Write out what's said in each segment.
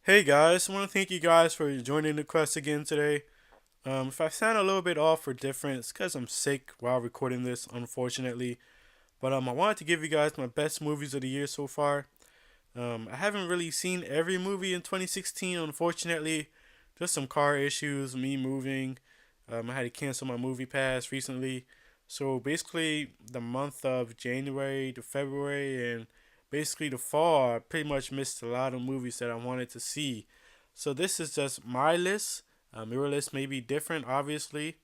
Hey guys, I want to thank you guys for joining the quest again today. If I sound a little bit off or different, it's because I'm sick while recording this, unfortunately. But I wanted to give you guys my best movies of the year so far. I haven't really seen every movie in 2016, unfortunately. Just some car issues, me moving. I had to cancel my movie pass recently. So basically, the month of January to February and basically the fall, I pretty much missed a lot of movies that I wanted to see. So this is just my list. Your list may be different, obviously.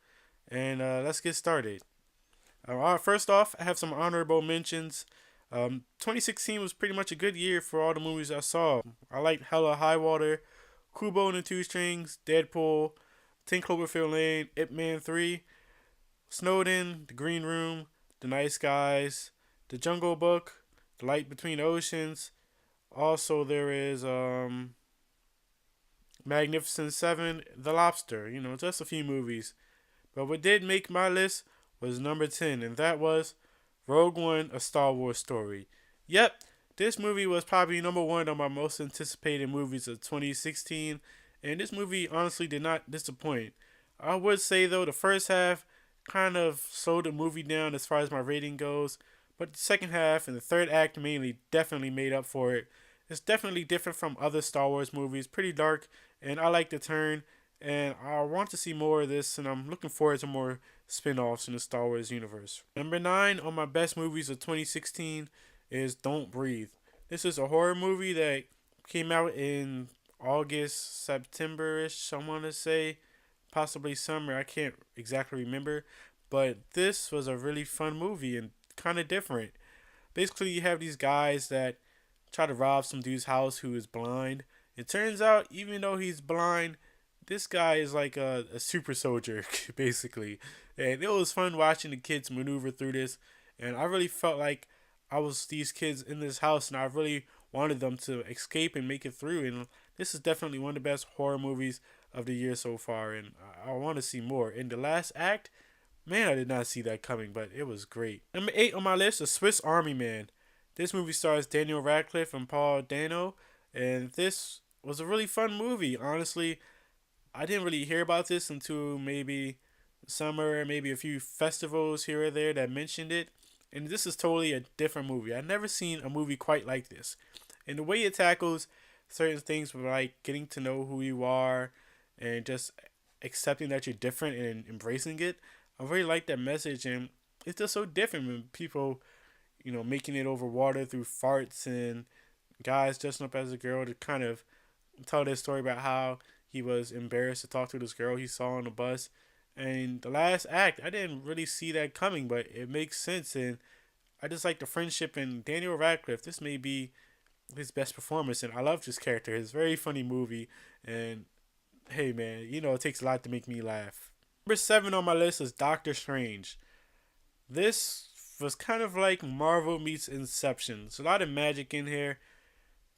And let's get started. First off, I have some honorable mentions. 2016 was pretty much a good year for all the movies I saw. I liked Hella High Water, Kubo and the Two Strings, Deadpool, 10 Cloverfield Lane, Ip Man 3, Snowden, The Green Room, The Nice Guys, The Jungle Book, The Light Between Oceans. Also, there is Magnificent Seven, The Lobster. Just a few movies. But what did make my list was number 10, and that was Rogue One, A Star Wars Story. Yep, this movie was probably number one on my most anticipated movies of 2016, and this movie honestly did not disappoint. I would say, though, the first half kind of slowed the movie down as far as my rating goes, but the second half and the third act mainly definitely made up for it. It's definitely different from other Star Wars movies, pretty dark, and I like the turn, and I want to see more of this, and I'm looking forward to more spin-offs in the Star Wars universe. Number 9 on my best movies of 2016 is Don't Breathe. This is a horror movie that came out in August, September-ish, I want to say, possibly summer. I can't exactly remember, but this was a really fun movie and kind of different. Basically, you have these guys that try to rob some dude's house who is blind. It turns out, even though he's blind, this guy is like a super soldier, basically. And it was fun watching the kids maneuver through this. And I really felt like I was these kids in this house, and I really wanted them to escape and make it through. And this is definitely one of the best horror movies of the year so far, and I want to see more. In the last act, man, I did not see that coming, but it was great. Number 8 on my list is Swiss Army Man. This movie stars Daniel Radcliffe and Paul Dano, and this was a really fun movie. Honestly, I didn't really hear about this until maybe summer, maybe a few festivals here or there that mentioned it. And this is totally a different movie. I've never seen a movie quite like this. And the way it tackles certain things like getting to know who you are and just accepting that you're different and embracing it. I really like that message, and it's just so different when people, making it over water through farts and guys dressing up as a girl to kind of tell their story about how he was embarrassed to talk to this girl he saw on the bus. And the last act, I didn't really see that coming, but it makes sense. And I just like the friendship and Daniel Radcliffe. This may be his best performance, and I love this character. It's a very funny movie, and hey, man, it takes a lot to make me laugh. Number 7 on my list is Doctor Strange. This was kind of like Marvel meets Inception. There's a lot of magic in here.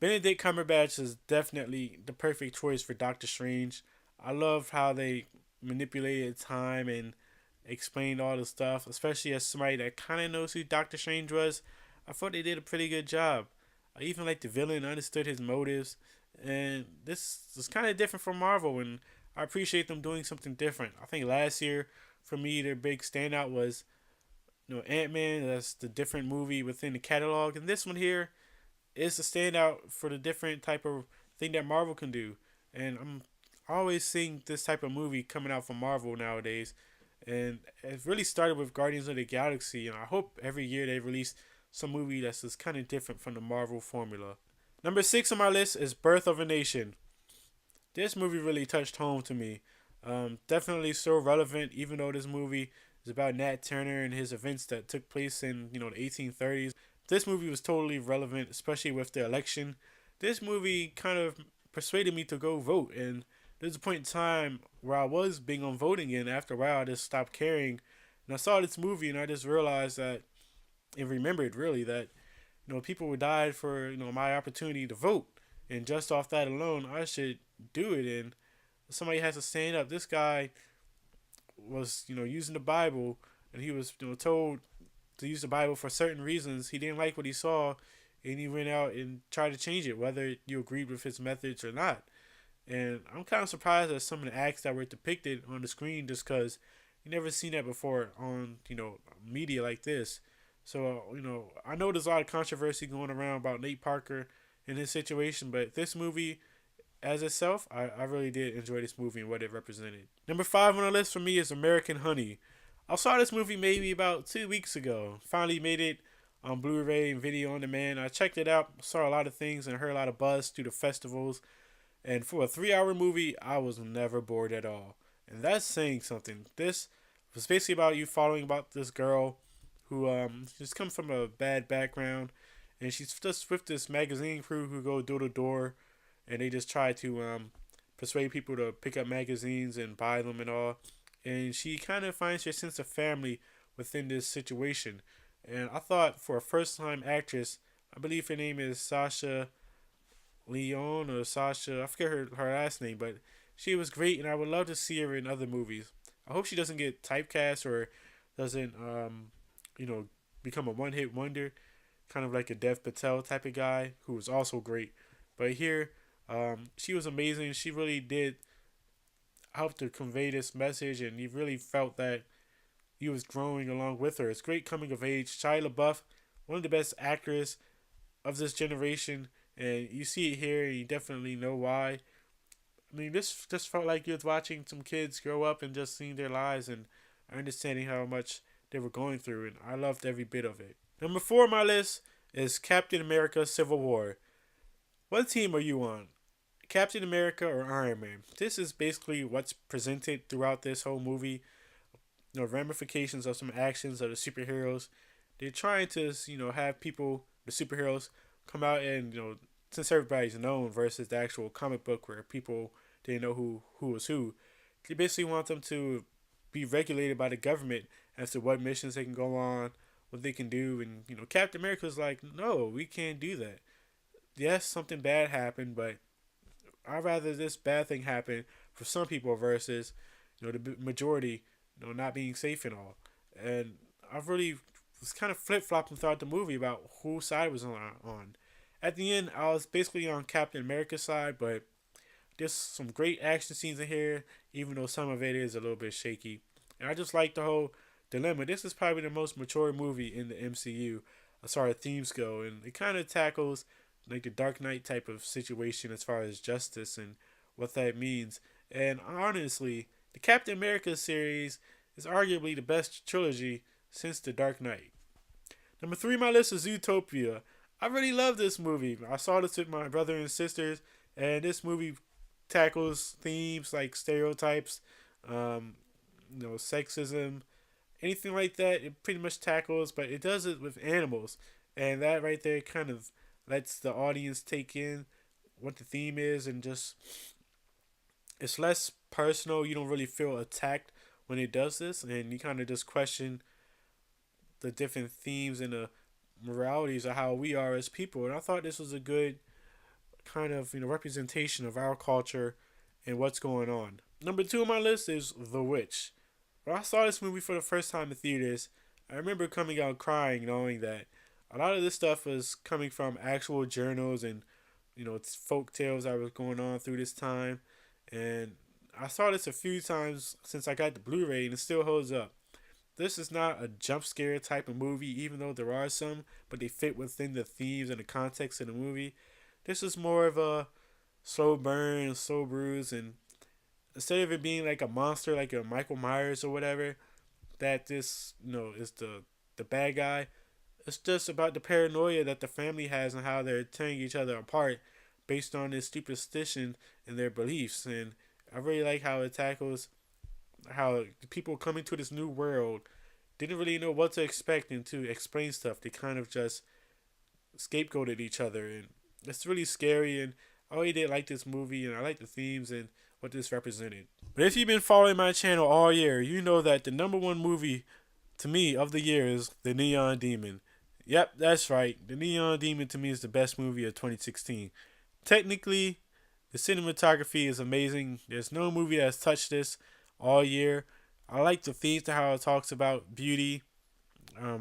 Benedict Cumberbatch is definitely the perfect choice for Doctor Strange. I love how they manipulated time and explained all the stuff, especially as somebody that kind of knows who Doctor Strange was. I thought they did a pretty good job. I even like the villain, understood his motives, and this is kind of different from Marvel, and I appreciate them doing something different. I think last year, for me, their big standout was Ant-Man. That's the different movie within the catalog, and this one here is the standout for the different type of thing that Marvel can do. And I'm always seeing this type of movie coming out from Marvel nowadays. And it really started with Guardians of the Galaxy, and I hope every year they release some movie that's just kind of different from the Marvel formula. Number 6 on my list is Birth of a Nation. This movie really touched home to me. Definitely so relevant, even though this movie is about Nat Turner and his events that took place in the 1830s. This movie was totally relevant, especially with the election. This movie kind of persuaded me to go vote, and there's a point in time where I was big on voting, and after a while, I just stopped caring. And I saw this movie, and I just realized that, and remembered really that, people who died for my opportunity to vote, and just off that alone, I should do it. And somebody has to stand up. This guy was using the Bible, and he was told to use the Bible for certain reasons. He didn't like what he saw. and he went out and tried to change it, whether you agreed with his methods or not. And I'm kind of surprised at some of the acts that were depicted on the screen, just because you never seen that before on media like this. So I know there's a lot of controversy going around about Nate Parker and his situation, but this movie as itself, I really did enjoy this movie and what it represented. Number 5 on the list for me is American Honey. I saw this movie maybe about 2 weeks ago. Finally made it on Blu-ray and video on demand. I checked it out, saw a lot of things, and heard a lot of buzz through the festivals. And for a 3 hour movie, I was never bored at all. And that's saying something. This was basically about you following about this girl who just comes from a bad background, and she's just with this magazine crew who go door to door, and they just try to persuade people to pick up magazines and buy them and all. And she kind of finds her sense of family within this situation. And I thought for a first time actress, I believe her name is Sasha Leon or Sasha, I forget her last name, but she was great, and I would love to see her in other movies. I hope she doesn't get typecast or doesn't, you know, become a one hit wonder, kind of like a Dev Patel type of guy who was also great. But here, she was amazing. She really did help to convey this message, and you really felt that he was growing along with her. It's great coming of age. Shia LaBeouf, one of the best actors of this generation, and you see it here, and you definitely know why. I mean, this just felt like you was watching some kids grow up and just seeing their lives and understanding how much they were going through, and I loved every bit of it. Number 4 on my list is Captain America: Civil War. What team are you on? Captain America or Iron Man? This is basically what's presented throughout this whole movie. Ramifications of some actions of the superheroes. They're trying to, have people, the superheroes, come out and, since everybody's known versus the actual comic book where people didn't know who was who, they basically want them to be regulated by the government as to what missions they can go on, what they can do, and, Captain America's like, no, we can't do that. Yes, something bad happened, but I'd rather this bad thing happen for some people versus, the majority, not being safe and all. And I really was kind of flip flopping throughout the movie about whose side was on. At the end, I was basically on Captain America's side, but there's some great action scenes in here, even though some of it is a little bit shaky. And I just like the whole dilemma. This is probably the most mature movie in the MCU as far as themes go, and it kind of tackles like the Dark Knight type of situation as far as justice and what that means. And honestly, the Captain America series is arguably the best trilogy since the Dark Knight. Number 3 on my list is Zootopia. I really love this movie. I saw this with my brother and sisters, and this movie tackles themes like stereotypes, sexism, anything like that. It pretty much tackles, but it does it with animals, and that right there kind of lets the audience take in what the theme is, and just it's less personal. You don't really feel attacked when it does this, and you kind of just question the different themes and the moralities of how we are as people. And I thought this was a good kind of representation of our culture and what's going on. Number 2 on my list is The Witch. When I saw this movie for the first time in theaters, I remember coming out crying, knowing that a lot of this stuff was coming from actual journals and it's folk tales that was going on through this time. And I saw this a few times since I got the Blu-ray, and it still holds up. This is not a jump scare type of movie, even though there are some, but they fit within the themes and the context of the movie. This is more of a slow burn, slow bruise, and instead of it being like a monster, like a Michael Myers or whatever, that this is the bad guy. It's just about the paranoia that the family has and how they're tearing each other apart based on this superstition and their beliefs. And I really like how it tackles how the people coming to this new world didn't really know what to expect and to explain stuff. They kind of just scapegoated each other, and it's really scary. And I really did like this movie, and I like the themes and what this represented. But if you've been following my channel all year, you know that the number 1 movie to me of the year is The Neon Demon. Yep, that's right. The Neon Demon to me is the best movie of 2016. Technically, the cinematography is amazing. There's no movie that's touched this all year. I like the themes to how it talks about beauty,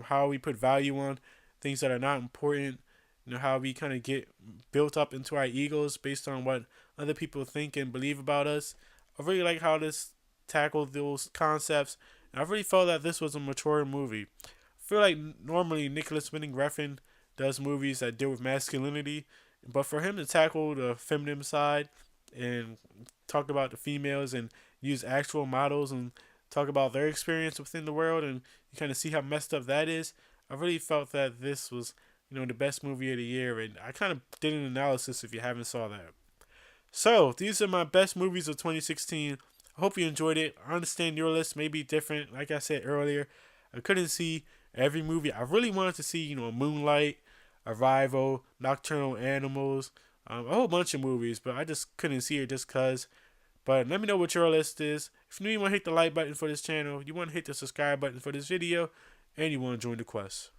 how we put value on things that are not important, You know, how we kind of get built up into our egos based on what other people think and believe about us. I really like how this tackled those concepts. And I really felt that this was a mature movie. I feel like normally Nicholas Winding Refn does movies that deal with masculinity, but for him to tackle the feminine side and talk about the females and use actual models and talk about their experience within the world, and you kind of see how messed up that is. I really felt that this was, the best movie of the year, and I kind of did an analysis if you haven't saw that. So these are my best movies of 2016. I hope you enjoyed it. I understand your list may be different. Like I said earlier, I couldn't see every movie. I really wanted to see, Moonlight, Arrival, Nocturnal Animals, a whole bunch of movies, but I just couldn't see it just cause. But let me know what your list is. If you want to hit the like button for this channel, you want to hit the subscribe button for this video, and you want to join the quest.